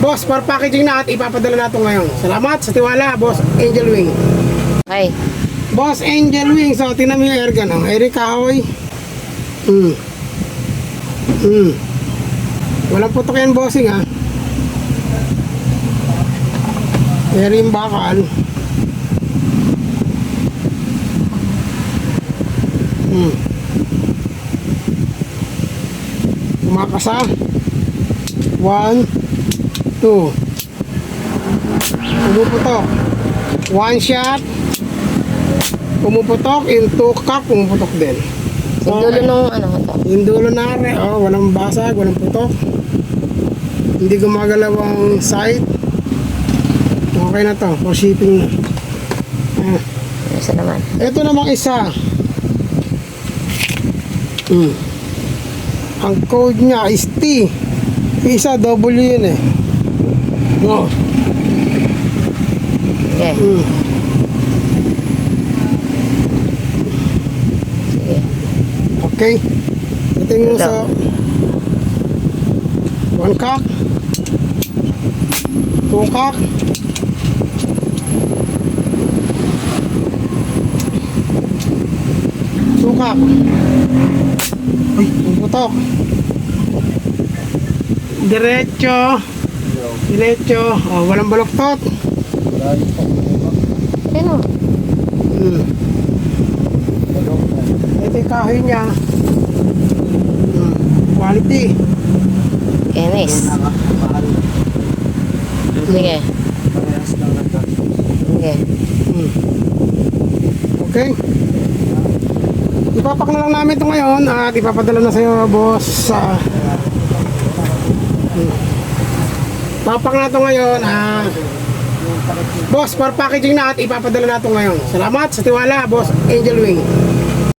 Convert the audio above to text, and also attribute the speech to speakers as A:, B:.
A: Boss, for packaging na at ipapadala natin ngayon. Salamat sa tiwala, Boss Angel Wing.
B: Ay,
A: Boss Angel Wing, so tinan mo yung air gun, air kahoy. Walang putok yan, bossing, ha. Air yung bakal. Tumakas, ha. 1, 2. Pumuputok. One shot. Pumuputok. In 2 cock, pumuputok din.
B: yung dulo nung ano to.
A: Yung dulo na rin, walang basag, walang putok. Hindi gumagalaw ang sight. Okay na to, for shipping na.
B: Isa naman.
A: Ito namang isa. Ang code niya is T. Yung isa, W yun eh.
B: Okay. Sige.
A: Okay. Tingin mo sa 1 cock, 2 cock, 2 cock. Uy, puputok. Diretso. Diretso. Walang baloktot.
B: Ano?
A: Ito yung kahoy niya. Quality.
B: Kenis. Sige. Sige.
A: Okay. Ipapak na lang namin ito ngayon at ipapadala na sa'yo, boss. Papak na ito ngayon. Boss, for packaging na at ipapadala na ito ngayon. Salamat sa tiwala, Boss Angel Wing.